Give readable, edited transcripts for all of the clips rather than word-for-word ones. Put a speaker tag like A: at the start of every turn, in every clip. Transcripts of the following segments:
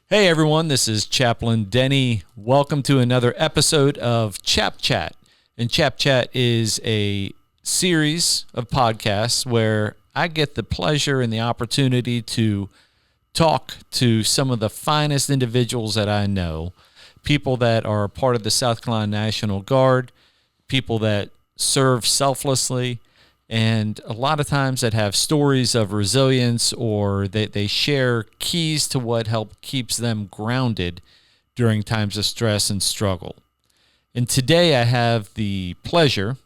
A: Hey everyone, this is Chaplain Denny. Welcome to another episode of Chap Chat. And Chap Chat is a series of podcasts where I get the pleasure and the opportunity to talk to some of the finest individuals that I know, people that are part of the South Carolina National Guard, people that serve selflessly, and a lot of times that have stories of resilience, or they share keys to what keeps them grounded during times of stress and struggle. And today I have the pleasure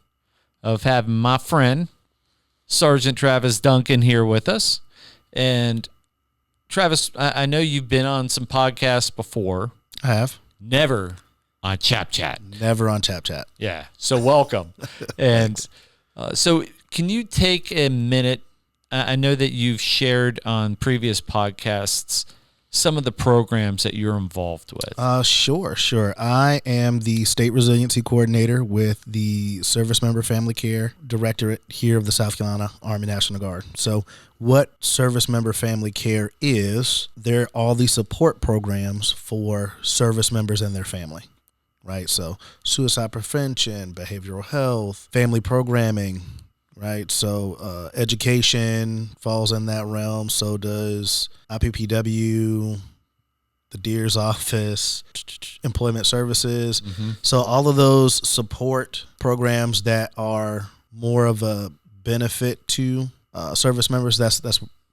A: of having my friend, Sergeant Travis Duncan, here with us. And Travis, I know you've been on some podcasts before.
B: I have.
A: Never on Chap Chat.
B: Never on Chap Chat.
A: Yeah. So welcome. And so can you take a minute? I know that you've shared on previous podcasts some of the programs that you're involved with.
B: Sure. I am the State Resiliency Coordinator with the Service Member Family Care Directorate here of the South Carolina Army National Guard. So what Service Member Family Care is, they're all the support programs for service members and their family, right? So suicide prevention, behavioral health, family programming, right? So education falls in that realm. So does IPPW, the DEER's office, employment services. Mm-hmm. So all of those support programs that are more of a benefit to service members, that's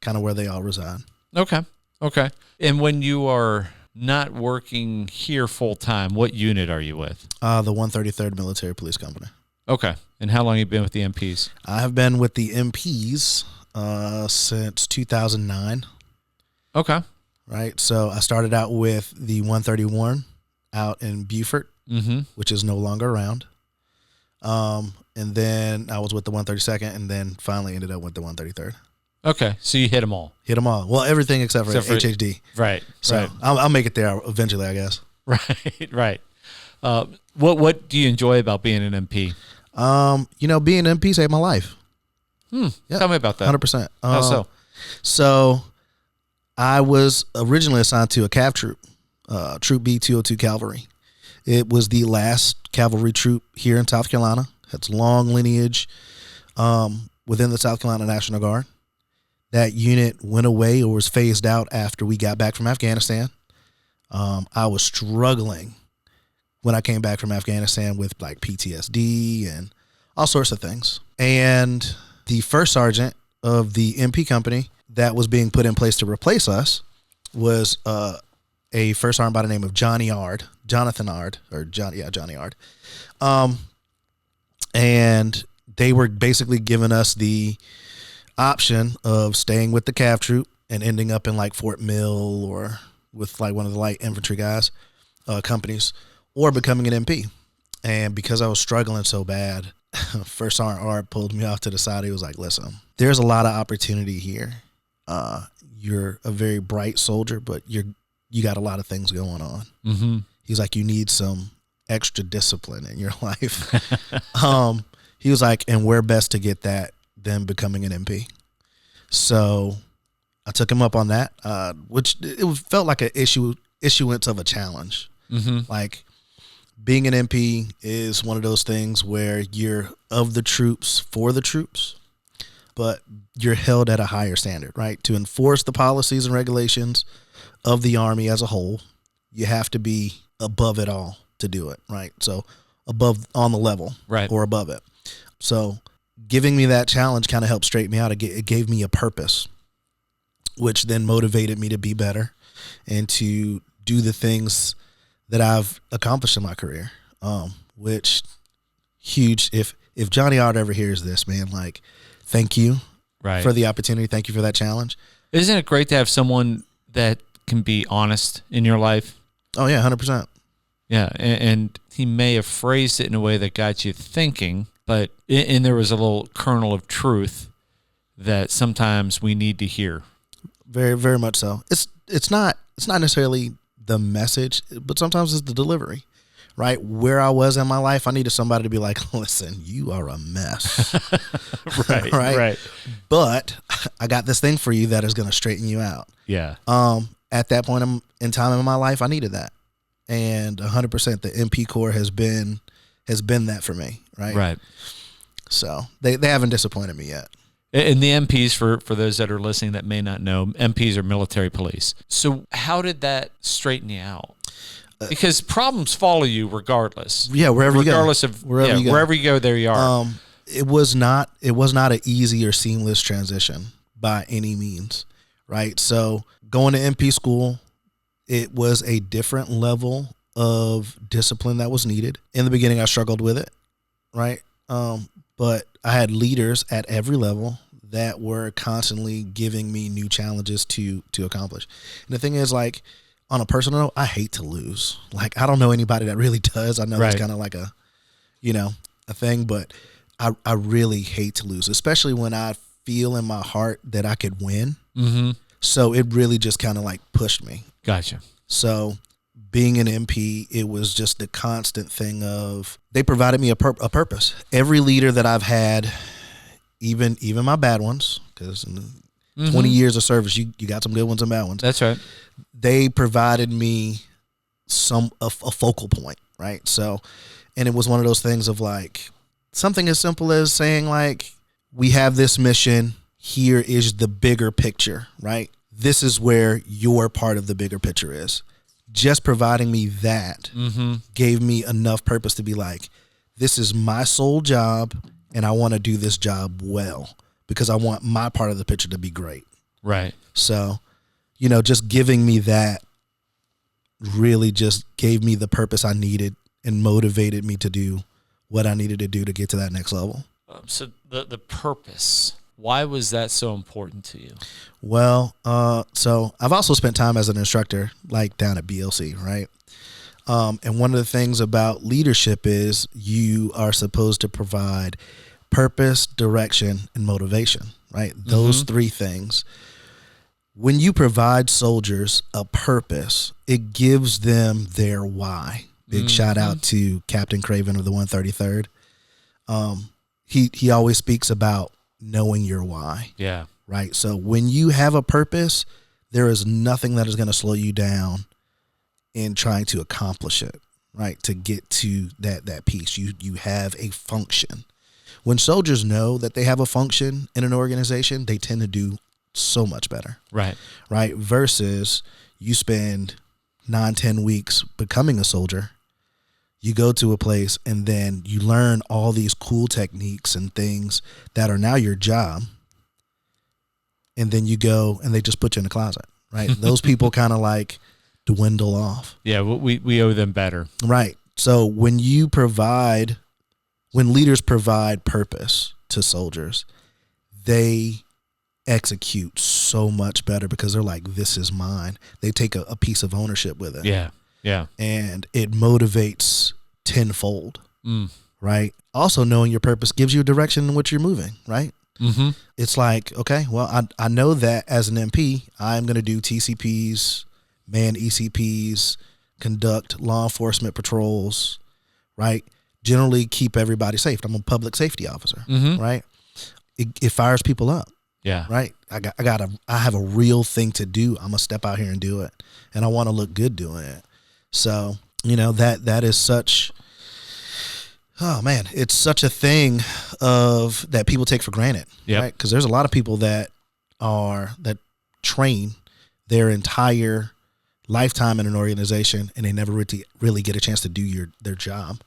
B: kind of where they all reside.
A: Okay. And when you are not working here full time, what unit are you with?
B: The 133rd Military Police Company.
A: Okay. And how long have you been with the MPs?
B: I have been with the MPs since 2009.
A: Okay.
B: Right. So I started out with the 131 out in Beaufort, mm-hmm. which is no longer around. And then I was with the 132nd, and then finally ended up with the 133rd. Okay.
A: So you hit them all.
B: Well, everything except for HHD.
A: Right.
B: So
A: right.
B: I'll make it there eventually, I guess.
A: Right. What do you enjoy about being an MP?
B: Being an MP saved my life.
A: Yeah. Tell me about that.
B: 100%.
A: How so?
B: So I was originally assigned to a cav troop, Troop B 202 Cavalry. It was the last cavalry troop here in South Carolina. It's long lineage within the South Carolina National Guard. That unit went away or was phased out after we got back from Afghanistan. I was struggling when I came back from Afghanistan with like PTSD and all sorts of things. And the first sergeant of the MP company that was being put in place to replace us was a first sergeant by the name of Johnny Ard. And they were basically giving us the option of staying with the cav troop and ending up in like Fort Mill or with like one of the light infantry guys, companies, or becoming an MP. And because I was struggling so bad, First Sergeant Ard pulled me off to the side. He was like, listen, there's a lot of opportunity here. You're a very bright soldier, but you got a lot of things going on. Mm-hmm. He's like, you need some extra discipline in your life. He was like, and where best to get that than becoming an MP? So I took him up on that, which it felt like an issuance of a challenge. Mm-hmm. Like being an MP is one of those things where you're of the troops for the troops, but you're held at a higher standard, right? To enforce the policies and regulations of the Army as a whole, you have to be above it all to do it, right? So above, on the level, right, or above it. So giving me that challenge kind of helped straighten me out. It gave me a purpose, which then motivated me to be better and to do the things that I've accomplished in my career, which huge. If Johnny Ard ever hears this, man, like, thank you for the opportunity. Thank you for that challenge.
A: Isn't it great to have someone that can be honest in your life?
B: Oh, yeah, 100%.
A: Yeah, and he may have phrased it in a way that got you thinking, but and there was a little kernel of truth that sometimes we need to hear.
B: Very, very much so. It's not necessarily the message, but sometimes it's the delivery, right? Where I was in my life, I needed somebody to be like, listen, you are a mess.
A: Right.
B: But I got this thing for you that is going to straighten you out.
A: Yeah.
B: at that point in time in my life, I needed that. And 100% the MP Corps has been that for me, right?
A: Right.
B: So they haven't disappointed me yet.
A: And the MPs, for those that are listening that may not know, MPs are military police. So how did that straighten you out? Because problems follow you regardless.
B: Yeah, wherever you go.
A: Wherever you go, there you are.
B: It was not an easy or seamless transition by any means, right? So going to MP school, it was a different level of discipline that was needed. In the beginning, I struggled with it, right? But I had leaders at every level that were constantly giving me new challenges to accomplish. And the thing is, like, on a personal note, I hate to lose. Like, I don't know anybody that really does. I know it's kind of like a thing, but I really hate to lose, especially when I feel in my heart that I could win.
A: Mm-hmm.
B: So it really just kind of like pushed me.
A: Gotcha.
B: So being an MP, it was just the constant thing of, they provided me a purpose. Every leader that I've had, even my bad ones, because in 20 years of service, you got some good ones and bad ones.
A: That's right.
B: They provided me a focal point, right? So, and it was one of those things of like, something as simple as saying like, we have this mission, here is the bigger picture, right? This is where your part of the bigger picture is. Just providing me that gave me enough purpose to be like, this is my sole job and I want to do this job well because I want my part of the picture to be great.
A: Right.
B: So, just giving me that really just gave me the purpose I needed and motivated me to do what I needed to do to get to that next level.
A: So the purpose, why was that so important to you?
B: Well, so I've also spent time as an instructor, like down at BLC, right? And one of the things about leadership is you are supposed to provide purpose, direction, and motivation, right? Those three things. When you provide soldiers a purpose, it gives them their why. Big shout out to Captain Craven of the 133rd. He always speaks about knowing your why.
A: Yeah.
B: Right. So when you have a purpose, there is nothing that is going to slow you down in trying to accomplish it, right? To get to that piece. You have a function. When soldiers know that they have a function in an organization, they tend to do so much better.
A: Right.
B: Right. Versus you spend 9-10 weeks becoming a soldier. You go to a place and then you learn all these cool techniques and things that are now your job. And then you go and they just put you in a closet, right? Those people kind of like dwindle off.
A: Yeah, we owe them better.
B: Right. So when leaders provide purpose to soldiers, they execute so much better because they're like, this is mine. They take a piece of ownership with it.
A: Yeah. Yeah.
B: And it motivates tenfold, right? Also knowing your purpose gives you a direction in which you're moving, right? Mm-hmm. It's like, okay, well, I know that as an MP, I'm going to do TCPs, man ECPs, conduct law enforcement patrols, right? Generally keep everybody safe. I'm a public safety officer, right? It fires people up.
A: Yeah.
B: Right. I have a real thing to do. I'm gonna step out here and do it. And I want to look good doing it. So, that is such, oh man, it's such a thing that people take for granted.
A: Yep.
B: Right. Cause there's a lot of people that train their entire lifetime in an organization and they never really get a chance to do their job.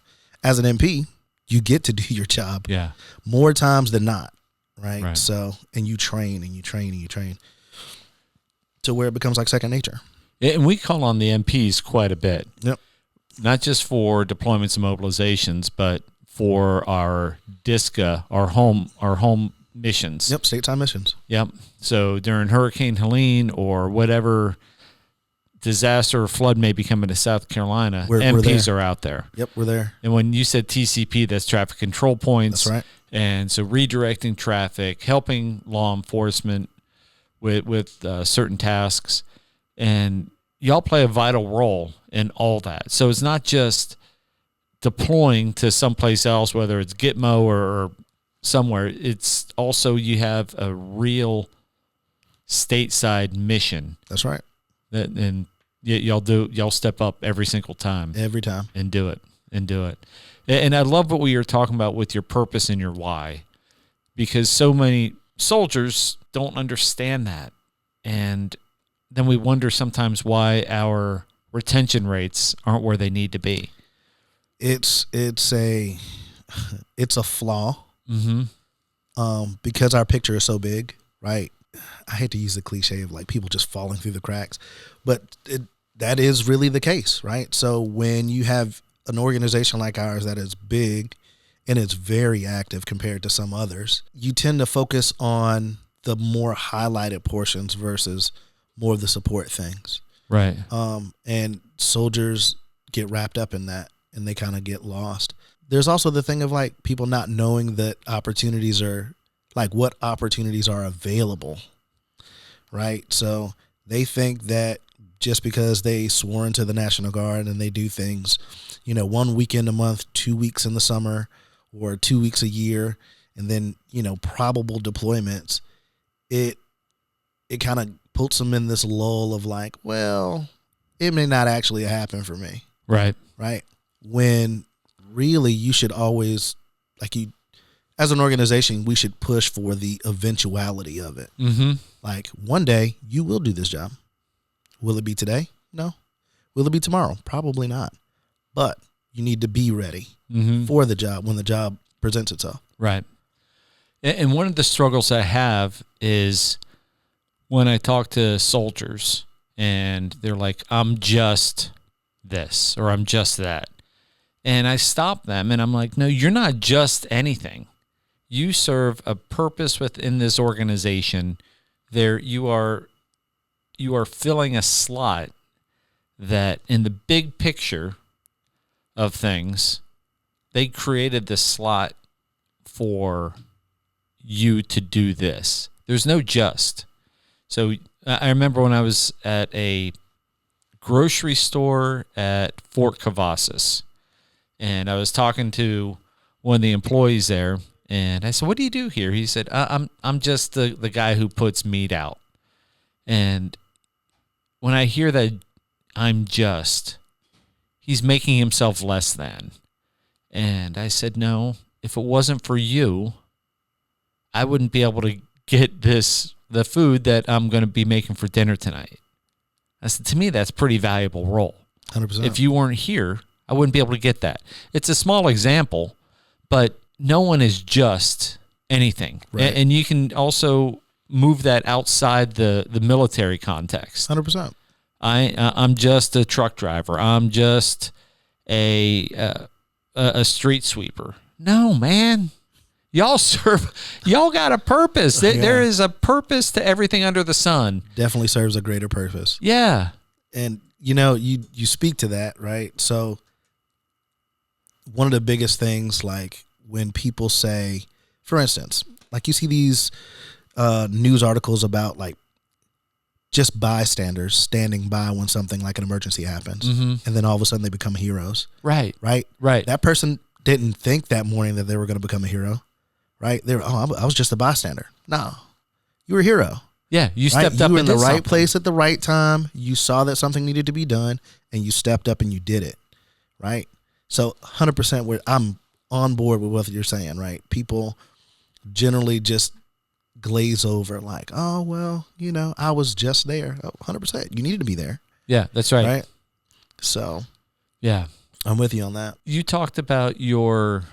B: As an MP, you get to do your job more times than not. Right. So, and you train and you train and you train to where it becomes like second nature.
A: And we call on the MPs quite a bit.
B: Yep.
A: Not just for deployments and mobilizations, but for our DISCA, our home missions.
B: Yep. State time missions.
A: Yep. So during Hurricane Helene or whatever disaster or flood may be coming to South Carolina, MPs are out there.
B: Yep. We're there.
A: And when you said TCP, that's traffic control points.
B: That's right.
A: And so redirecting traffic, helping law enforcement with certain tasks, and y'all play a vital role in all that. So it's not just deploying to someplace else, whether it's Gitmo or somewhere. It's also you have a real stateside mission.
B: That's right.
A: And y'all step up every single time.
B: Every time.
A: And do it. And I love what we were talking about with your purpose and your why, because so many soldiers don't understand that. And then we wonder sometimes why our retention rates aren't where they need to be.
B: It's a flaw.
A: Mm-hmm.
B: Because our picture is so big, right? I hate to use the cliche of like people just falling through the cracks, but that is really the case, right? So when you have an organization like ours that is big and it's very active compared to some others, you tend to focus on the more highlighted portions versus more of the support things.
A: Right.
B: And soldiers get wrapped up in that and they kind of get lost. There's also the thing of like people not knowing that opportunities are like what opportunities are available, right? So they think that just because they swore into the National Guard and they do things, 1 weekend a month, 2 weeks in the summer, or 2 weeks a year, and then, probable deployments, it kind of puts them in this lull of like, well, it may not actually happen for me.
A: Right.
B: Right. When really you should always, as an organization, we should push for the eventuality of it.
A: Mm-hmm.
B: Like one day you will do this job. Will it be today? No. Will it be tomorrow? Probably not. But you need to be ready for the job when the job presents itself.
A: Right. And one of the struggles I have is when I talk to soldiers and they're like, I'm just this or I'm just that. And I stop them and I'm like, no, you're not just anything. You serve a purpose within this organization. You are filling a slot that in the big picture of things, they created this slot for you to do this. There's no just. So I remember when I was at a grocery store at Fort Cavazos, and I was talking to one of the employees there, and I said, "What do you do here?" He said, "I'm just the guy who puts meat out." And when I hear that he's making himself less than. And I said, no, if it wasn't for you, I wouldn't be able to get the food that I'm going to be making for dinner tonight. I said, to me, that's a pretty valuable role.
B: 100%.
A: If you weren't here, I wouldn't be able to get that. It's a small example, but no one is just anything.
B: Right.
A: And you can also move that outside the military context.
B: 100%.
A: I'm just a truck driver. I'm just a street sweeper. No, man. Y'all got a purpose.
B: Yeah.
A: There is a purpose to everything under the sun.
B: Definitely serves a greater purpose.
A: Yeah.
B: And, you speak to that, right? So one of the biggest things, like when people say, for instance, like you see these news articles about like just bystanders standing by when something like an emergency happens, and then all of a sudden they become heroes.
A: Right.
B: That person didn't think that morning that they were going to become a hero, right? They were, I was just a bystander. No, you were a hero.
A: Yeah, you stepped up.
B: You were in the right
A: something.
B: place at the right time. You saw that something needed to be done, and you stepped up and you did it, right? So 100% I'm on board with what you're saying, right? People generally just glaze over like, oh, well, I was just there. 100%. You needed to be there.
A: Yeah, that's right.
B: Right? So,
A: yeah.
B: I'm with you on that.
A: You talked about when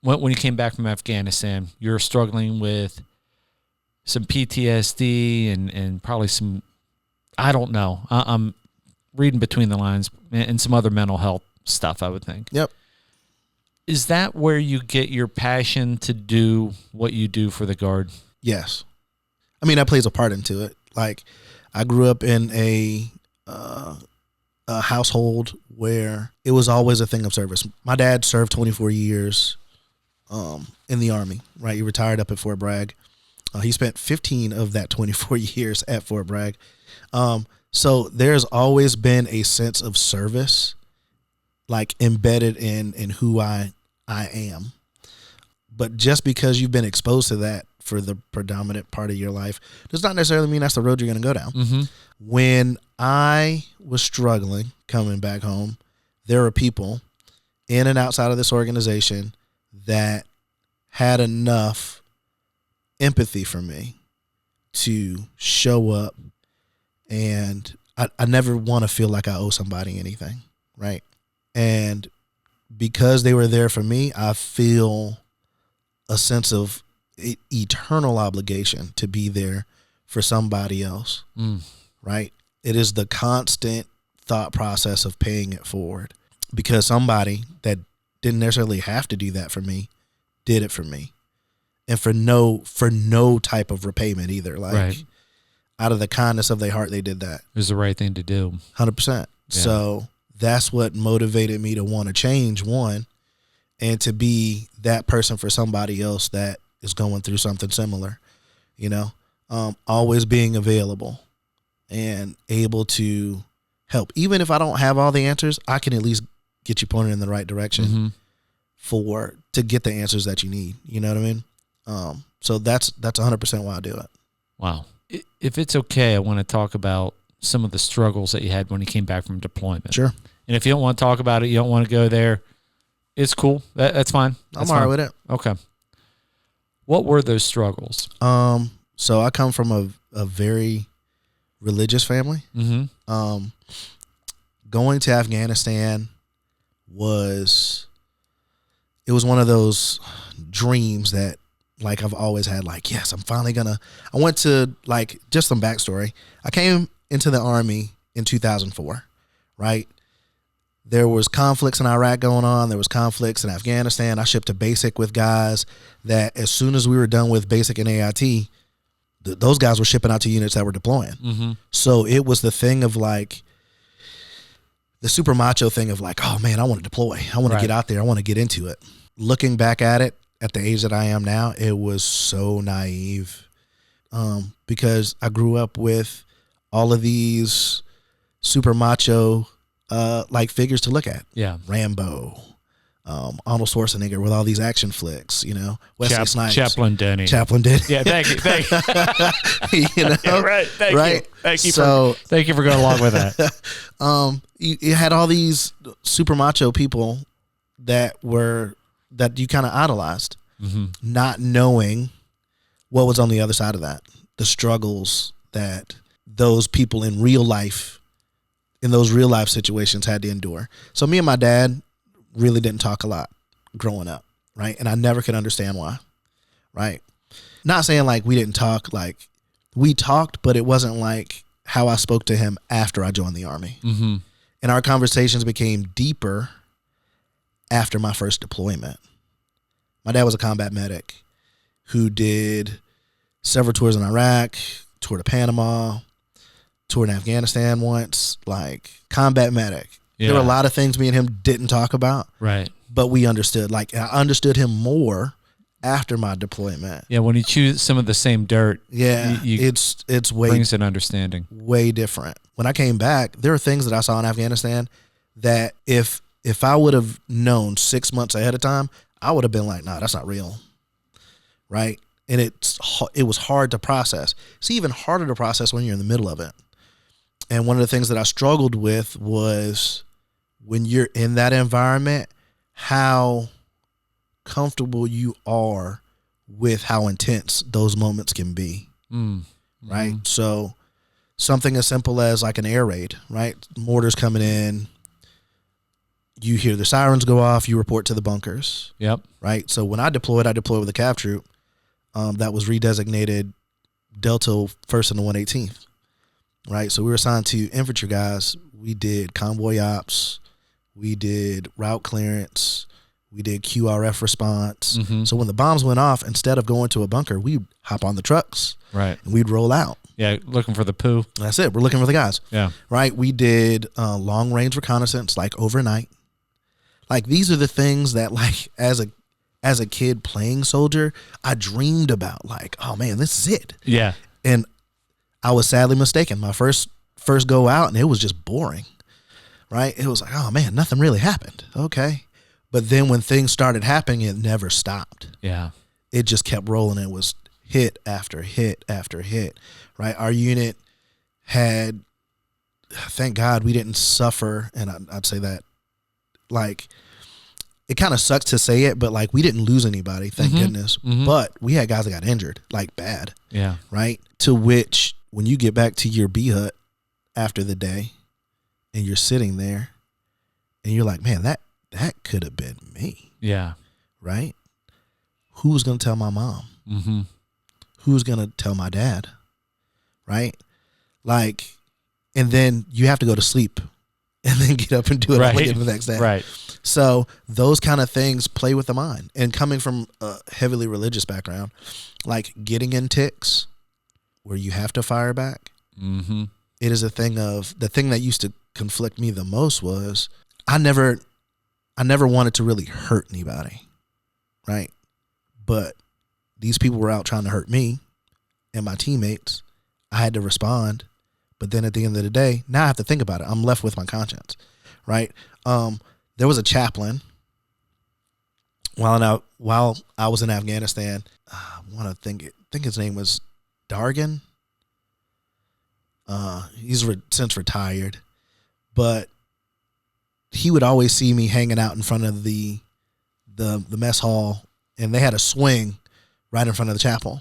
A: you came back from Afghanistan, you're struggling with some PTSD and probably some, I don't know. I'm reading between the lines and some other mental health stuff, I would think.
B: Yep.
A: Is that where you get your passion to do what you do for the Guard?
B: Yes. I mean, that plays a part into it. Like, I grew up in a household where it was always a thing of service. My dad served 24 years in the Army, right? He retired up at Fort Bragg. He spent 15 of that 24 years at Fort Bragg. So there's always been a sense of service, like embedded in who I am. But just because you've been exposed to that for the predominant part of your life does not necessarily mean that's the road you're going to go down.
A: Mm-hmm.
B: When I was struggling coming back home, there were people in and outside of this organization that had enough empathy for me to show up, and I never want to feel like I owe somebody anything, right? And because they were there for me, I feel a sense of eternal obligation to be there for somebody else, right? It is the constant thought process of paying it forward, because somebody that didn't necessarily have to do that for me did it for me, and for no type of repayment either. Like,
A: right.
B: Out of the kindness of their heart, they did that.
A: It was the right thing to do.
B: 100%.
A: Yeah.
B: So that's what motivated me to want to change, one, and to be that person for somebody else that is going through something similar, always being available and able to help. Even if I don't have all the answers, I can at least get you pointed in the right direction to get the answers that you need. You know what I mean? So that's 100% why I do it.
A: Wow. If it's okay, I want to talk about some of the struggles that you had when you came back from deployment.
B: Sure.
A: And if you don't want to talk about it, you don't want to go there, it's cool. That's fine.
B: I'm all right with it.
A: Okay. What were those struggles?
B: So I come from a very religious family.
A: Mm-hmm.
B: Going to Afghanistan was one of those dreams that, like, I've always had, like, yes, I'm finally I went to, like, just some backstory. I came into the Army in 2004, right? There was conflicts in Iraq going on. There was conflicts in Afghanistan. I shipped to basic with guys that as soon as we were done with basic and AIT, those guys were shipping out to units that were deploying. Mm-hmm. So it was the thing of, like, the super macho thing of, like, oh man, I want to deploy. I want to get out there. I want to get into it. Looking back at it, at the age that I am now, it was so naive, because I grew up with all of these super macho like figures to look at. Yeah, Rambo, Arnold Schwarzenegger with all these action flicks. Wesley Snipes, Chaplain Denny.
A: Yeah, thank you. Yeah, right. Thank you. So thank you for going along with that.
B: You had all these super macho people that you kind of idolized, not knowing what was on the other side of that, the struggles that those people in those real life situations had to endure. So me and my dad really didn't talk a lot growing up, right? And I never could understand why, right? Not saying like we didn't talk, like we talked, but it wasn't like how I spoke to him after I joined the Army. Mm-hmm. And our conversations became deeper after my first deployment. My dad was a combat medic who did several tours in Iraq, toured to Panama, toured in Afghanistan once, like combat medic. Yeah. There were a lot of things me and him didn't talk about. Right. But we understood. Like, I understood him more after my deployment.
A: Yeah, when you choose some of the same dirt,
B: it's way
A: brings an understanding.
B: Way different. When I came back, there are things that I saw in Afghanistan that if I would have known 6 months ahead of time, I would have been like, nah, that's not real. Right? And it was hard to process. It's even harder to process when you're in the middle of it. And one of the things that I struggled with was when you're in that environment, how comfortable you are with how intense those moments can be. Right? Mm-hmm. So something as simple as like an air raid, right? Mortars coming in, you hear the sirens go off, you report to the bunkers. Yep. Right? So when I deployed with a cav troop that was redesignated Delta 1st and the 118th. Right? So we were assigned to infantry guys. We did convoy ops. We did route clearance. We did QRF response. Mm-hmm. So when the bombs went off, instead of going to a bunker, we'd hop on the trucks. Right. And we'd roll out.
A: Yeah, looking for the poo.
B: That's it. We're looking for the guys. Yeah. Right? We did long range reconnaissance, like overnight. Like, these are the things that, like, as a kid playing soldier, I dreamed about. Like, oh man, this is it. Yeah. And I was sadly mistaken. My first go out, and it was just boring. Right? It was like, oh man, nothing really happened. Okay. But then when things started happening, it never stopped. Yeah. It just kept rolling. It was hit after hit after hit, right? Our unit had, thank God we didn't suffer, and I'd say that, like, it kind of sucks to say it, but like we didn't lose anybody, thank goodness. But we had guys that got injured, like bad.
A: Yeah.
B: Right? To which, when you get back to your B hut after the day and you're sitting there and you're like, man, that could have been me.
A: Yeah.
B: Right? Who's going to tell my mom? Who's going to tell my dad? Right? Like, and then you have to go to sleep and then get up and do it all again the next day.
A: Right.
B: So those kind of things play with the mind. And coming from a heavily religious background, like getting in tics where you have to fire back, it is a thing of, the thing that used to conflict me the most was I never wanted to really hurt anybody, right? But these people were out trying to hurt me and my teammates. I had to respond. But then at the end of the day, now I have to think about it. I'm left with my conscience, right? There was a chaplain while I was in Afghanistan. I want to think his name was Duncan. He's since retired, but he would always see me hanging out in front of the mess hall, and they had a swing right in front of the chapel.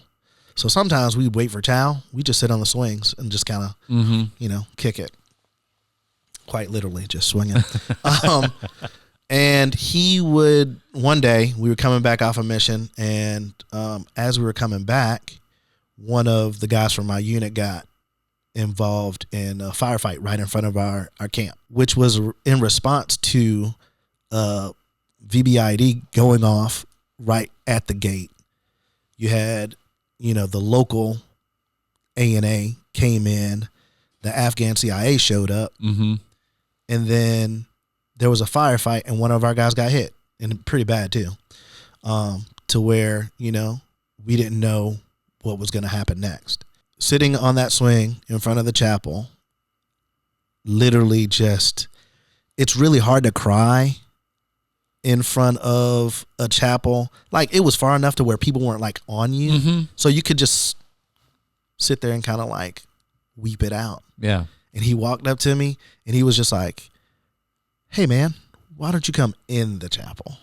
B: So sometimes we'd wait for chow. We just sit on the swings and just kind of, kick it. Quite literally, just swinging. And he would, one day, we were coming back off a mission, and as we were coming back, one of the guys from my unit got involved in a firefight right in front of our camp, which was in response to VBID going off right at the gate. You had, the local A&A came in, the Afghan CIA showed up, and then there was a firefight, and one of our guys got hit, and pretty bad too, to where, we didn't know what was going to happen next. Sitting on that swing in front of the chapel, literally just, it's really hard to cry in front of a chapel. Like, it was far enough to where people weren't like on you. So you could just sit there and kind of like weep it out.
A: Yeah.
B: And he walked up to me and he was just like, hey man, why don't you come in the chapel?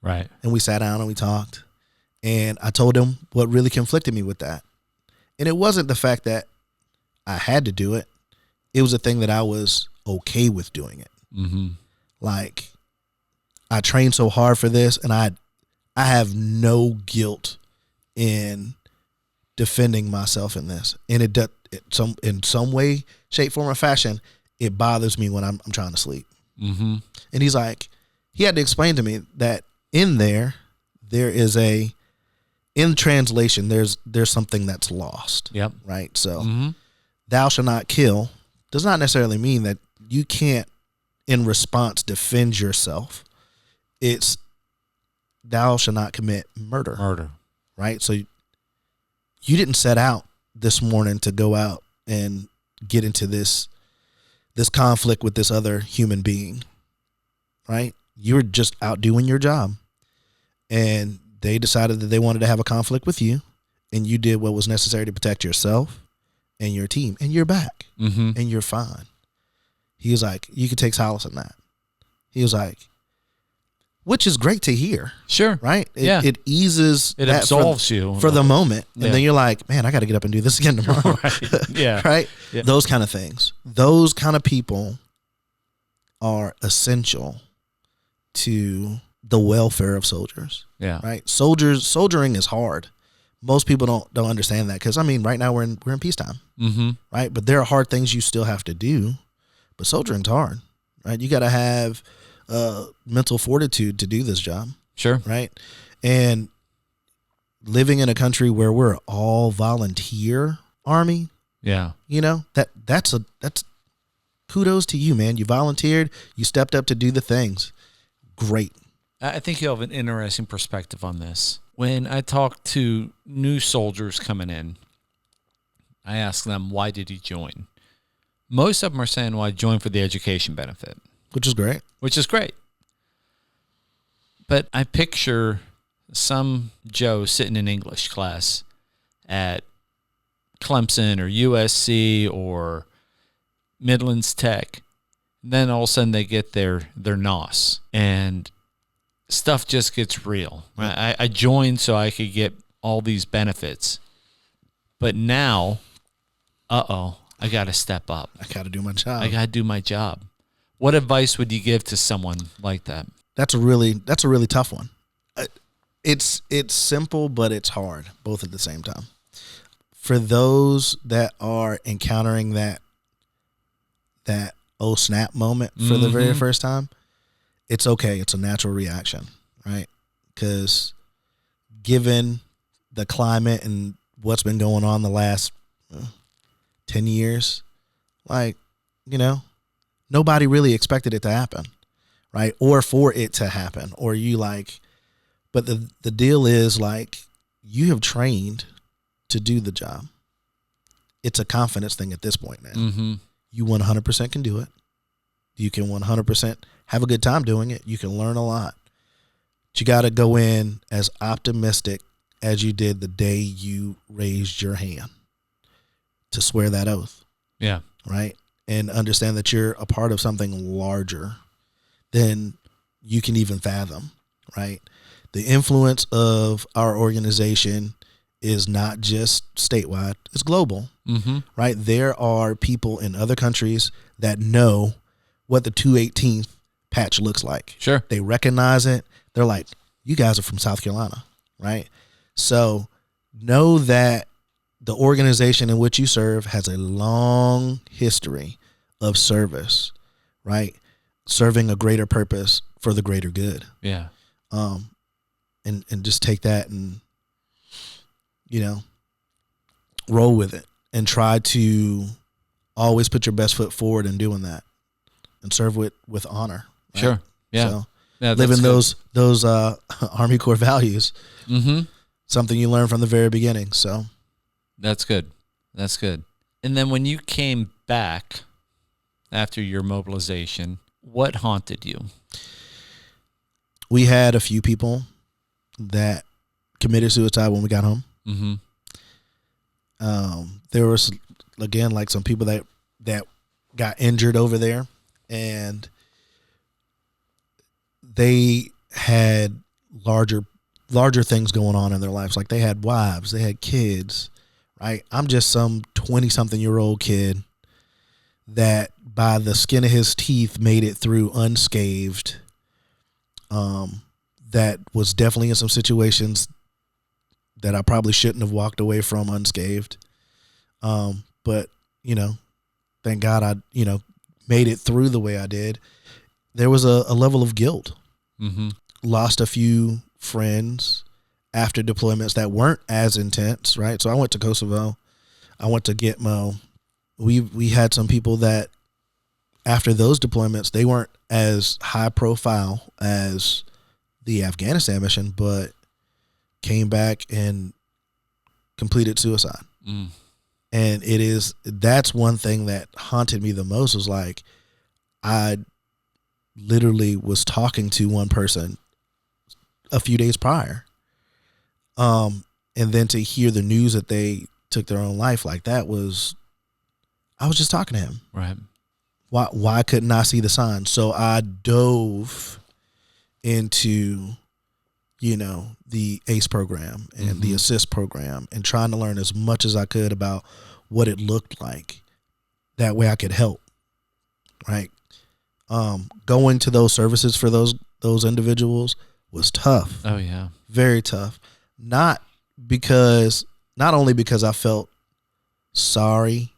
A: Right.
B: And we sat down and we talked, and I told him what really conflicted me with that. And it wasn't the fact that I had to do it. It was a thing that I was okay with doing it. Like, I trained so hard for this, and I have no guilt in defending myself in this. And in some way, shape, form, or fashion, it bothers me when I'm trying to sleep. And he's like, he had to explain to me that in there is in translation, there's something that's lost. Yep. Right. So thou shalt not kill does not necessarily mean that you can't, in response, defend yourself. It's thou shalt not commit murder. Right. So you didn't set out this morning to go out and get into this conflict with this other human being. Right. You were just out doing your job, and they decided that they wanted to have a conflict with you, and you did what was necessary to protect yourself and your team, and you're back, and you're fine. He was like, you could take solace in that. He was like, which is great to hear. Sure. Right? It eases.
A: It absolves you.
B: For the moment. And then you're like, man, I got to get up and do this again tomorrow.
A: Right. Yeah.
B: Right?
A: Yeah.
B: Those kind of things. Those kind of people are essential to the welfare of soldiers. Yeah. Right? Soldiering is hard. Most people don't understand that, because right now we're in peacetime. Right? But there are hard things you still have to do. But soldiering's hard. Right? You got to have mental fortitude to do this job. Sure. Right? And living in a country where we're all volunteer army. Yeah. That's kudos to you, man. You volunteered, you stepped up to do the things. Great.
A: I think you have an interesting perspective on this. When I talk to new soldiers coming in, I ask them, why did you join? Most of them are saying, well, I joined for the education benefit.
B: Which is great. But I picture some Joe sitting in English class,
A: at Clemson or USC or Midlands Tech. And then all of a sudden they get their NOS and stuff just gets real. I joined so I could get all these benefits. But now, I got to step up.
B: I got to do my job.
A: I got to do my job. What advice would you give to someone like that?
B: That's a really tough one. It's simple, but it's hard, both at the same time. For those that are encountering that oh snap moment for the very first time, it's okay. It's a natural reaction, right? Because given the climate and what's been going on the last 10 years, like, nobody really expected it to happen, right? Or for it to happen, or but the deal is, like, you have trained to do the job. It's a confidence thing at this point, man.
A: Mm-hmm.
B: You 100% can do it. You can 100% have a good time doing it. You can learn a lot. But you got to go in as optimistic as you did the day you raised your hand to swear that oath.
A: Yeah.
B: Right? And understand that you're a part of something larger than you can even fathom, right? The influence of our organization is not just statewide, it's global, right? There are people in other countries that know what the 218th patch looks like.
A: Sure.
B: They recognize it. They're like, you guys are from South Carolina, right? So know that the organization in which you serve has a long history of service, right? Serving a greater purpose for the greater good.
A: Yeah.
B: And just take that and, roll with it and try to always put your best foot forward in doing that and serve with honor. Right?
A: Sure. Yeah.
B: So
A: yeah,
B: living those Army Corps values, something you learn from the very beginning. So
A: that's good. That's good. And then when you came back after your mobilization, what haunted you?
B: We had a few people that committed suicide when we got home. There was, again, like some people that got injured over there, and they had larger things going on in their lives. Like they had wives, they had kids, right? I'm just some 20-something-year-old kid that by the skin of his teeth made it through unscathed. That was definitely in some situations that I probably shouldn't have walked away from unscathed. But, thank God I, made it through the way I did. There was a level of guilt. Lost a few friends after deployments that weren't as intense, right? So I went to Kosovo. I went to Gitmo. We had some people that after those deployments, they weren't as high profile as the Afghanistan mission, but came back and completed suicide. And that's one thing that haunted me the most, was like, I literally was talking to one person a few days prior. And then to hear the news that they took their own life, like I was just talking to him.
A: Right.
B: Why couldn't I see the signs? So I dove into, the ACE program and the ASSIST program and trying to learn as much as I could about what it looked like. That way I could help, right? Going to those services for those individuals was tough.
A: Oh, yeah.
B: Very tough. Not only because I felt sorry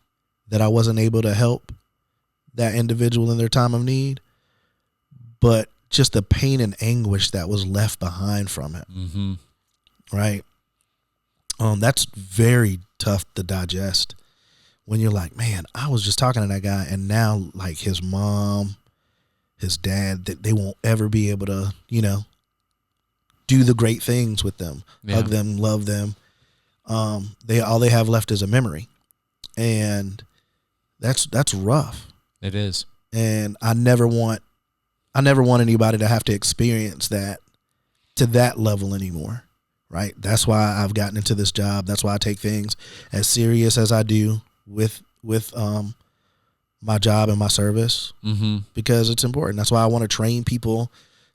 B: that I wasn't able to help that individual in their time of need, but just the pain and anguish that was left behind from it. Right. That's very tough to digest when you're like, man, I was just talking to that guy, and now like his mom, his dad, that they won't ever be able to, do the great things with them, hug them, love them. All they have left is a memory, and that's rough.
A: It is.
B: And I never want anybody to have to experience that to that level anymore, right? That's why I've gotten into this job. That's why I take things as serious as I do with my job and my service, because it's important. That's why I want to train people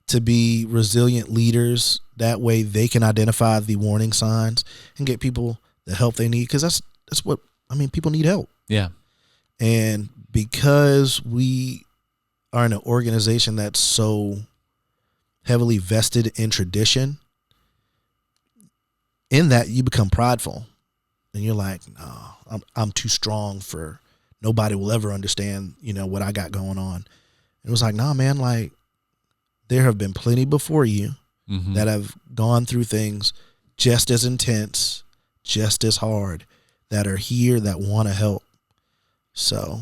B: to be resilient leaders. That way they can identify the warning signs and get people the help they need, because that's what, I mean, people need help.
A: Yeah.
B: And because we are in an organization that's so heavily vested in tradition, in that you become prideful and you're like, no, I'm too strong for, nobody will ever understand, what I got going on. It was like, nah, man, like there have been plenty before you that have gone through things just as intense, just as hard, that are here, that want to help. So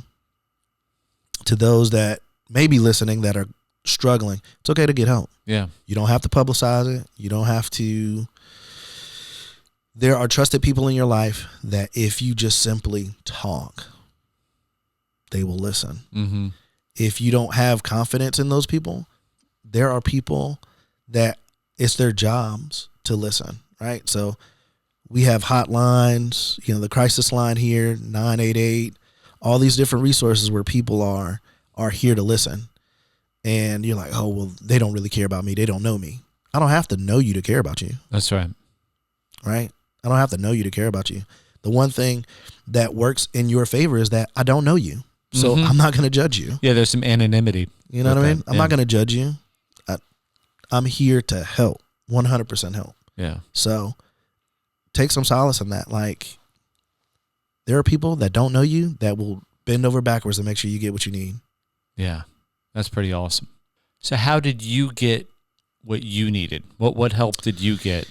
B: to those that may be listening that are struggling, it's okay to get help.
A: Yeah.
B: You don't have to publicize it. You don't have to. There are trusted people in your life that if you just simply talk, they will listen. If you don't have confidence in those people, there are people that it's their jobs to listen, right? So we have hotlines, the crisis line here, 988, all these different resources where people are here to listen. And you're like, oh, well, they don't really care about me. They don't know me. I don't have to know you to care about you.
A: That's right.
B: Right? I don't have to know you to care about you. The one thing that works in your favor is that I don't know you. So I'm not going to judge you.
A: Yeah, there's some anonymity.
B: You know what I mean? I'm not going to judge you. I'm here to help, 100% help.
A: Yeah.
B: So take some solace in that. Like, there are people that don't know you that will bend over backwards to make sure you get what you need.
A: Yeah, that's pretty awesome. So how did you get what you needed? What help did you get?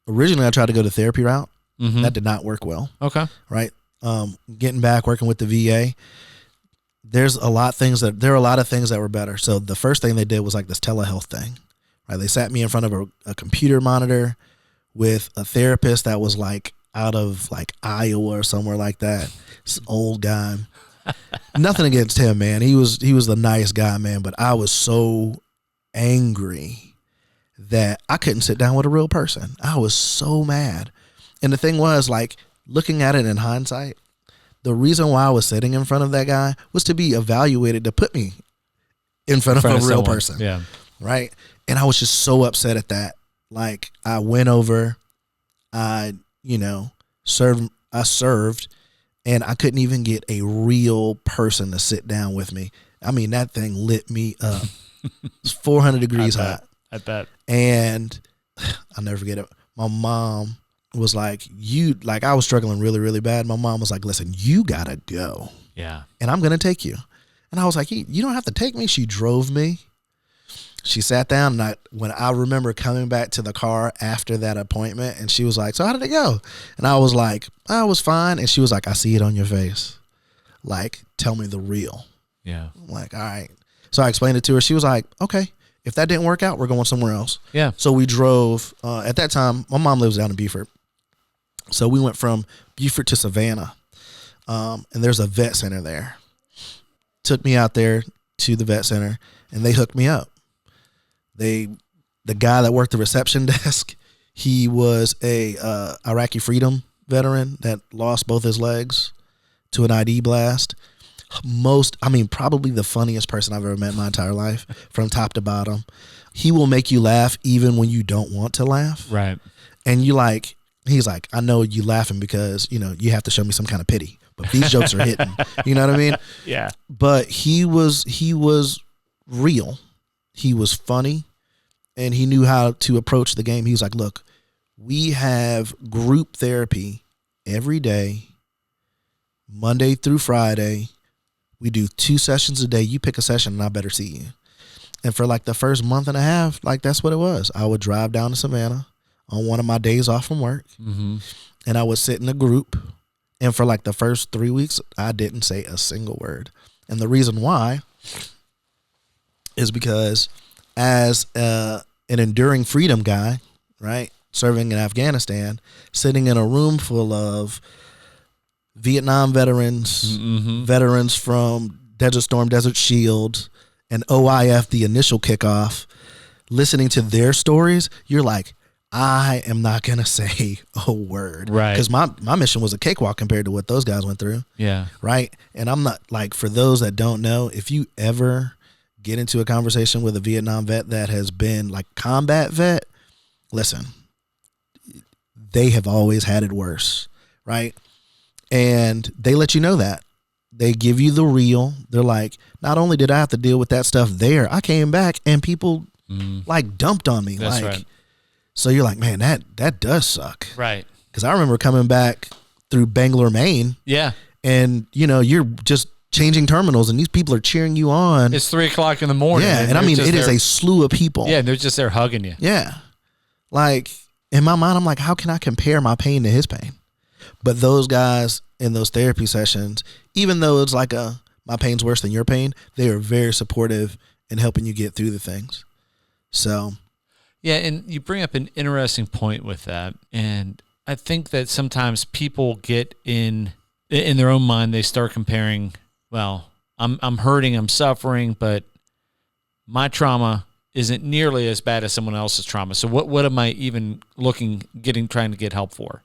B: Originally, I tried to go the therapy route. That did not work well.
A: Okay.
B: Right. Getting back, working with the VA, there are a lot of things that were better. So the first thing they did was like this telehealth thing, right? They sat me in front of a computer monitor with a therapist that was like out of like Iowa or somewhere like that. This old guy. Nothing against him, man. He was the nice guy, man. But I was so angry that I couldn't sit down with a real person. I was so mad. And the thing was, like, looking at it in hindsight, the reason why I was sitting in front of that guy was to be evaluated to put me in front of a real person.
A: Yeah.
B: Right. And I was just so upset at that. Like, I went over, served, and I couldn't even get a real person to sit down with me. I mean, that thing lit me up. It's 400 degrees hot.
A: I bet.
B: And I'll never forget it. My mom was like, I was struggling really, really bad. My mom was like, listen, you gotta go.
A: Yeah.
B: And I'm gonna take you. And I was like, you don't have to take me. She drove me. She sat down, and when I remember coming back to the car after that appointment, and she was like, so how did it go? And I was like, I was fine. And she was like, I see it on your face. Like, tell me the real.
A: Yeah.
B: I'm like, all right. So I explained it to her. She was like, okay, if that didn't work out, we're going somewhere else.
A: Yeah.
B: So we drove. At that time, my mom lives down in Beaufort. So we went from Beaufort to Savannah. And there's a vet center there. Took me out there to the vet center, and they hooked me up. The guy that worked the reception desk, he was a Iraqi freedom veteran that lost both his legs to an ID blast. Probably the funniest person I've ever met in my entire life, from top to bottom. He will make you laugh even when you don't want to laugh.
A: Right.
B: And he's like, I know you laughing because, you have to show me some kind of pity, but these jokes are hitting. You know what I mean?
A: Yeah.
B: But he was real. He was funny, and he knew how to approach the game. He was like, look, we have group therapy every day, Monday through Friday. We do 2 sessions a day. You pick a session, and I better see you. And for like the first month and a half, like that's what it was. I would drive down to Savannah on one of my days off from work, and I would sit in a group. And for like the first 3 weeks, I didn't say a single word. And the reason why is because as an enduring freedom guy, right, serving in Afghanistan, sitting in a room full of Vietnam veterans, veterans from Desert Storm, Desert Shield, and OIF, the initial kickoff, listening to their stories, you're like, I am not going to say a word.
A: Right.
B: Because my mission was a cakewalk compared to what those guys went through.
A: Yeah.
B: Right. And I'm not like, for those that don't know, if you ever get into a conversation with a Vietnam vet that has been like combat vet, listen, they have always had it worse. Right. And they let you know that. They give you the real. They're like, not only did I have to deal with that stuff there, I came back and people like dumped on me.
A: That's
B: like,
A: right.
B: So you're like, man, that does suck.
A: Right.
B: Because I remember coming back through Bangor, Maine.
A: Yeah.
B: And, you're just changing terminals and these people are cheering you on.
A: It's 3:00 in the morning.
B: Yeah. And I mean, it is a slew of people.
A: Yeah. They're just there hugging you.
B: Yeah. Like in my mind, I'm like, how can I compare my pain to his pain? But those guys in those therapy sessions, even though it's like my pain's worse than your pain, they are very supportive in helping you get through the things. So.
A: Yeah, and you bring up an interesting point with that, and I think that sometimes people get in their own mind, they start comparing, well, I'm hurting, I'm suffering, but my trauma isn't nearly as bad as someone else's trauma. So what am I even trying to get help for?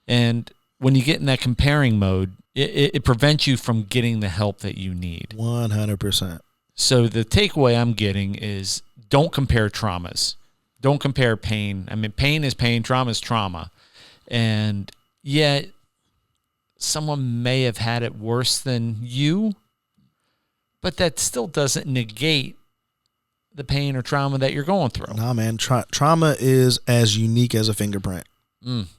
A: And when you get in that comparing mode, it prevents you from getting the help that you need.
B: 100%.
A: So the takeaway I'm getting is don't compare traumas. Don't compare pain. I mean, pain is pain, trauma is trauma. And yet, someone may have had it worse than you, but that still doesn't negate the pain or trauma that you're going through.
B: Nah, man. Trauma is as unique as a fingerprint.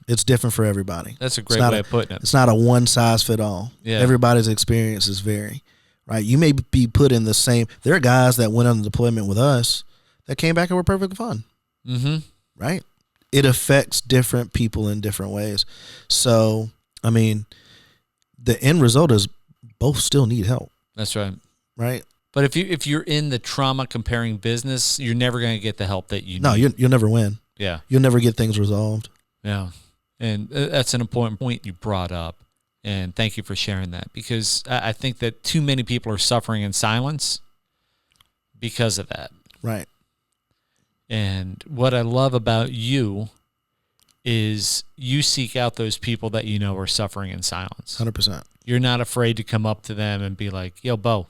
B: It's different for everybody.
A: That's a great way of putting it.
B: It's not a one size fit all.
A: Yeah.
B: Everybody's experiences vary, right? You may be put in the same. There are guys that went on deployment with us that came back and were perfectly fine.
A: Mm-hmm.
B: Right? It affects different people in different ways. So, I mean, the end result is both still need help.
A: That's right.
B: Right?
A: But if you're in the trauma comparing business, you're never going to get the help that you need.
B: No, you'll never win.
A: Yeah.
B: You'll never get things resolved.
A: Yeah. And that's an important point you brought up. And thank you for sharing that, because I think that too many people are suffering in silence because of that.
B: Right.
A: And what I love about you is you seek out those people that you know are suffering in silence.
B: 100%.
A: You're not afraid to come up to them and be like, yo, Bo,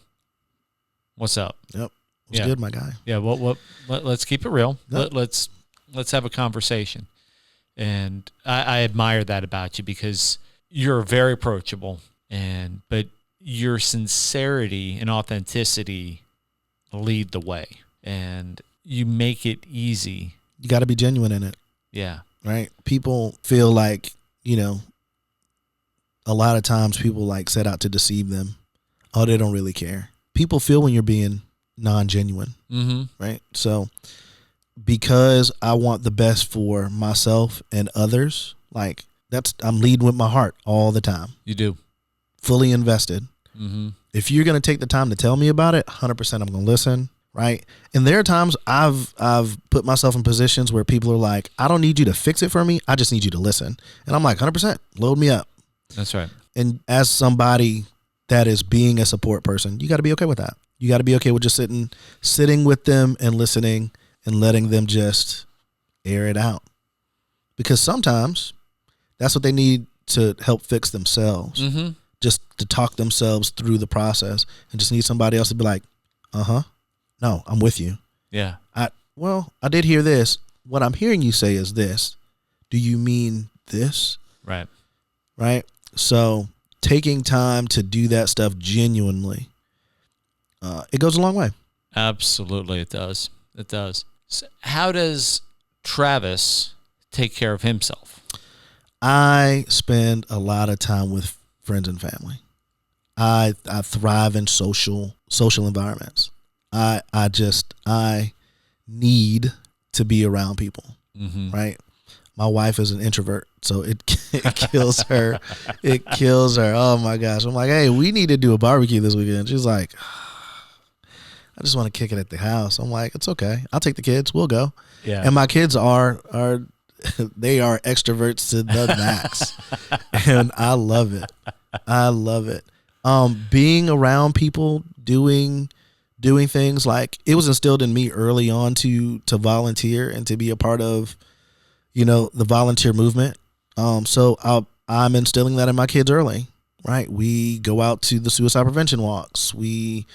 A: what's up?
B: Yep. What's good, my guy?
A: Yeah, let's keep it real.
B: Yep.
A: Let's have a conversation. And I admire that about you, because you're very approachable, but your sincerity and authenticity lead the way. And you make it easy.
B: You got to be genuine in it.
A: Yeah.
B: Right? People feel like, a lot of times people like set out to deceive them. Oh, they don't really care. People feel when you're being non-genuine.
A: Mm-hmm.
B: Right? So because I want the best for myself and others, like I'm leading with my heart all the time.
A: You do.
B: Fully invested.
A: Mm-hmm.
B: If you're going to take the time to tell me about it, 100% I'm going to listen. Right. And there are times I've put myself in positions where people are like, I don't need you to fix it for me. I just need you to listen. And I'm like, 100%, load me up.
A: That's right.
B: And as somebody that is being a support person, you got to be okay with that. You got to be okay with just sitting with them and listening and letting them just air it out. Because sometimes that's what they need to help fix themselves.
A: Mm-hmm.
B: Just to talk themselves through the process, and just need somebody else to be like, no, I'm with you.
A: Yeah.
B: I did hear this. What I'm hearing you say is this. Do you mean this?
A: Right.
B: Right. So taking time to do that stuff genuinely, it goes a long way.
A: Absolutely. It does. It does. So how does Travis take care of himself?
B: I spend a lot of time with friends and family. I thrive in social environments. I need to be around people. Mm-hmm. Right. My wife is an introvert, so it kills her. It kills her. Oh my gosh. I'm like, hey, we need to do a barbecue this weekend. She's like, I just want to kick it at the house. I'm like, it's okay. I'll take the kids. We'll go. Yeah. And my kids are they are extroverts to the max. And I love it. I love it. Being around people, doing doing things like it was instilled in me early on to volunteer and to be a part of, the volunteer movement. So I'm instilling that in my kids early, right? We go out to the suicide prevention walks. We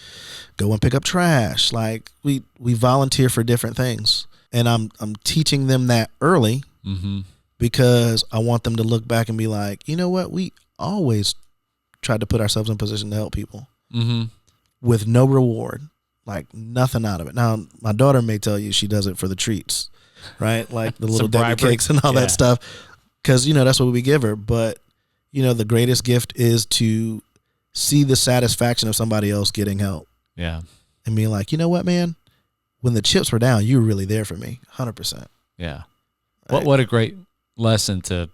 B: go and pick up trash. Like we volunteer for different things, and I'm teaching them that early because I want them to look back and be like, you know what? We always tried to put ourselves in a position to help people with no reward, like nothing out of it. Now, my daughter may tell you she does it for the treats, right? Like the little Debbie cakes and all that stuff, because, that's what we give her. But, the greatest gift is to see the satisfaction of somebody else getting help.
A: Yeah.
B: And being like, you know what, man? When the chips were down, you were really there for me, 100%.
A: Yeah.
B: Right?
A: What a great lesson to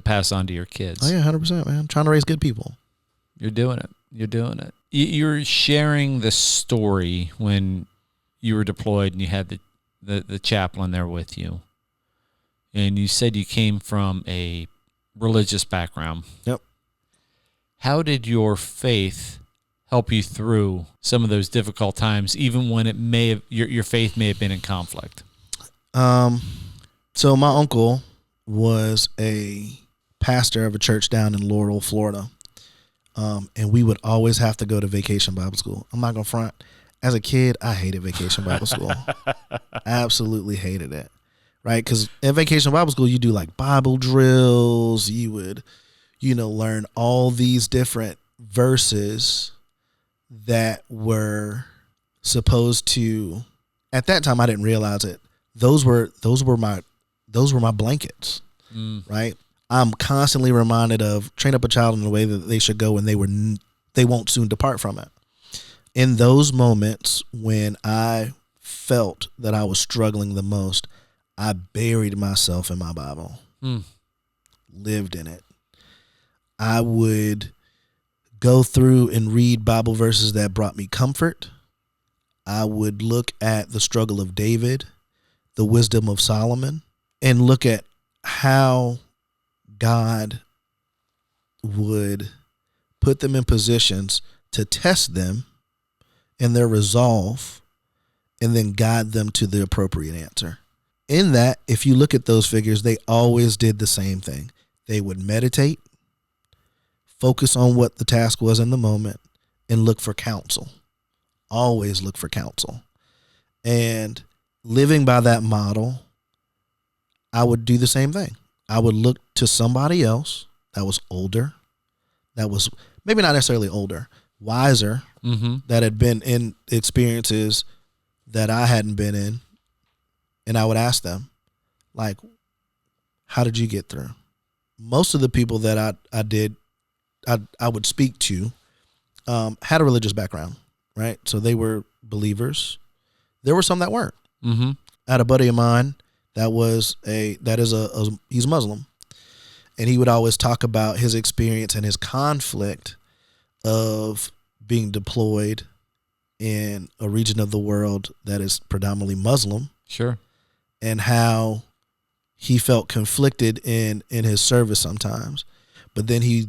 A: pass on to your kids.
B: Oh, yeah, 100%, man. I'm trying to raise good people.
A: You're doing it. You're doing it. You're sharing the story when you were deployed and you had the chaplain there with you. And you said you came from a religious background.
B: Yep.
A: How did your faith help you through some of those difficult times, even when it may have your faith may have been in conflict?
B: So my uncle was a pastor of a church down in Laurel, Florida. And we would always have to go to Vacation Bible School. I'm not going to front. As a kid, I hated Vacation Bible School. Absolutely hated it. Right? Because at Vacation Bible School, you do like Bible drills. You would, learn all these different verses that were supposed to, at that time, I didn't realize it. Those were my blankets, right? I'm constantly reminded of train up a child in the way that they should go, and they won't soon depart from it. In those moments when I felt that I was struggling the most, I buried myself in my Bible, lived in it. I would go through and read Bible verses that brought me comfort. I would look at the struggle of David, the wisdom of Solomon, and look at how God would put them in positions to test them and their resolve, and then guide them to the appropriate answer. In that, if you look at those figures, they always did the same thing. They would meditate, focus on what the task was in the moment, and look for counsel. Always look for counsel. And living by that model, I would do the same thing. I would look to somebody else that was older, that was maybe not necessarily older, wiser, that had been in experiences that I hadn't been in. And I would ask them, like, how did you get through? Most of the people that I would speak to had a religious background, right? So they were believers. There were some that weren't. I had a buddy of mine he's Muslim, and he would always talk about his experience and his conflict of being deployed in a region of the world that is predominantly Muslim. Sure. And how he felt conflicted in his service sometimes. But then he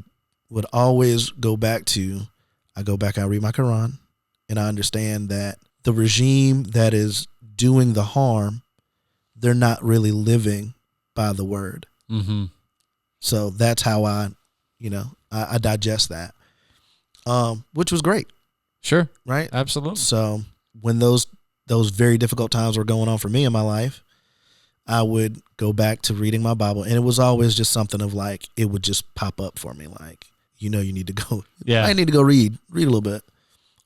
B: would always I go back, I read my Quran, and I understand that the regime that is doing the harm, they're not really living by the word. So that's how I digest that, which was great.
A: Sure.
B: Right?
A: Absolutely.
B: So when those very difficult times were going on for me in my life, I would go back to reading my Bible, and it was always just something of like, it would just pop up for me. Like, you need to go, I need to go read a little bit.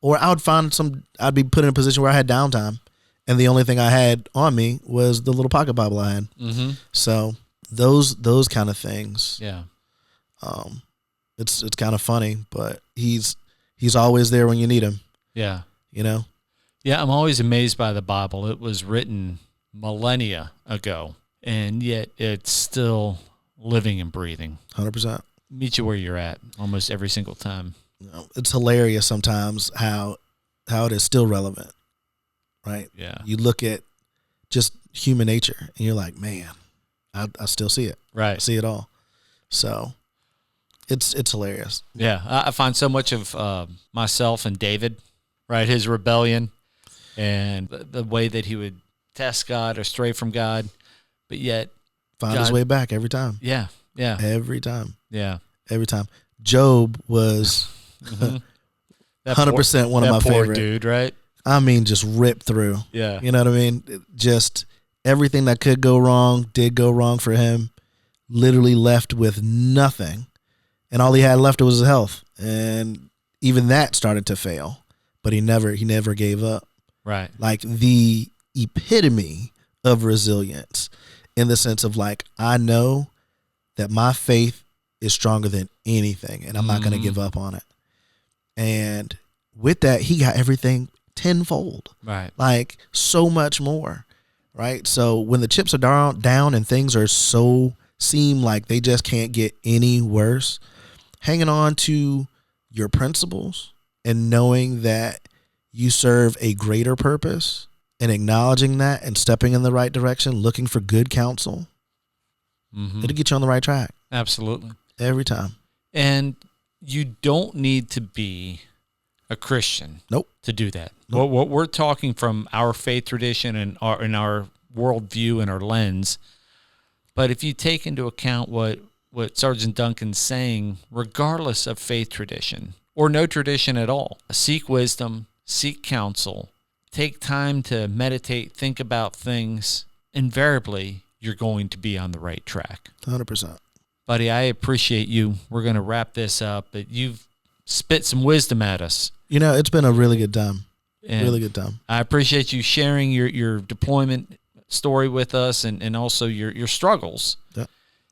B: Or I would find I'd be put in a position where I had downtime, and the only thing I had on me was the little pocket Bible I had. So those kind of things. Yeah. It's kind of funny, but he's always there when you need him. Yeah.
A: Yeah, I'm always amazed by the Bible. It was written millennia ago, and yet it's still living and breathing.
B: 100%.
A: Meet you where you're at almost every single time.
B: It's hilarious sometimes how it is still relevant, right? Yeah. You look at just human nature, and you're like, man, I still see it. Right. I see it all. So it's hilarious.
A: Yeah, I find so much of myself and David, right? His rebellion. and the way that he would test God or stray from God, but yet
B: Found his way back every time.
A: Yeah.
B: Every time.
A: Yeah.
B: Every time. Job was 100% one of my favorite.
A: Dude, right?
B: I mean, just ripped through.
A: Yeah.
B: You know what I mean? Just everything that could go wrong did go wrong for him. Literally left with nothing. And all he had left was his health. And even that started to fail. But he never gave up.
A: Right.
B: Like the epitome of resilience, in the sense of like, I know that my faith is stronger than anything, and I'm not going to give up on it. And with that, he got everything tenfold.
A: Right.
B: Like so much more. Right. So when the chips are down and things are seem like they just can't get any worse, hanging on to your principles and knowing that you serve a greater purpose, and acknowledging that and stepping in the right direction, looking for good counsel, it'll get you on the right track.
A: Absolutely.
B: Every time.
A: And you don't need to be a Christian to do that.
B: Nope.
A: What we're talking from our faith tradition and our worldview and our lens. But if you take into account what Sergeant Duncan's saying, regardless of faith tradition or no tradition at all, seek wisdom, seek counsel, take time to meditate, think about things. Invariably, you're going to be on the right track.
B: 100%.
A: Buddy, I appreciate you. We're going to wrap this up, but you've spit some wisdom at us.
B: You know, it's been a really good time.
A: And
B: really good time.
A: I appreciate you sharing your deployment story with us, and also your struggles.
B: Yep.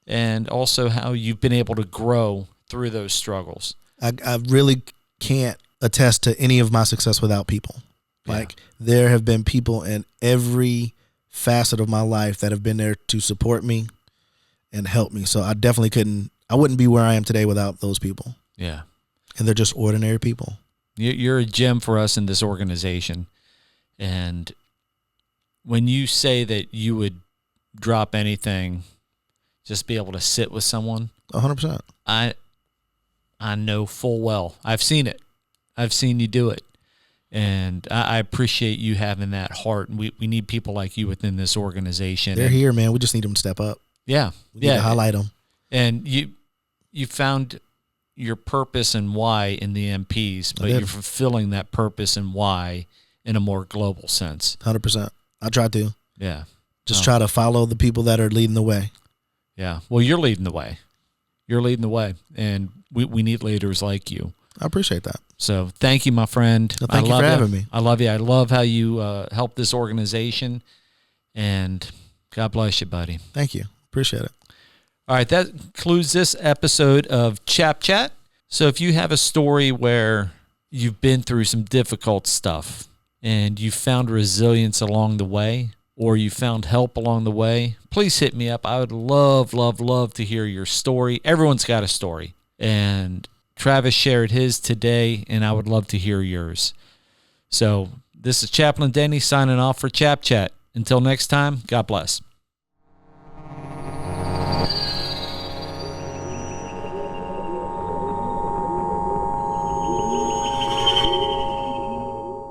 A: And also how you've been able to grow through those struggles.
B: I really can't attest to any of my success without people. Like, there have been people in every facet of my life that have been there to support me and help me. So I definitely I wouldn't be where I am today without those people.
A: Yeah.
B: And they're just ordinary people.
A: You're a gem for us in this organization. And when you say that you would drop anything, just be able to sit with someone.
B: 100%.
A: I know full well. I've seen it. I've seen you do it. And I appreciate you having that heart. And we need people like you within this organization.
B: They're here, man. We just need them to step up.
A: Yeah.
B: We need to highlight them.
A: And you found your purpose and why in the MPs, but you're fulfilling that purpose and why in a more global sense.
B: 100%. I try to.
A: Yeah.
B: Just try to follow the people that are leading the way.
A: Yeah. Well, you're leading the way. You're leading the way. And we need leaders like you.
B: I appreciate that.
A: So thank you, my friend.
B: Well, thank you for having me.
A: I love you. I love how you help this organization. And God bless you, buddy.
B: Thank you. Appreciate it.
A: All right, that concludes this episode of Chap Chat. So if you have a story where you've been through some difficult stuff and you found resilience along the way, or you found help along the way, please hit me up. I would love, love, love to hear your story. Everyone's got a story. And Travis shared his today, and I would love to hear yours. So this is Chaplain Denny signing off for Chap Chat. Until next time, God bless.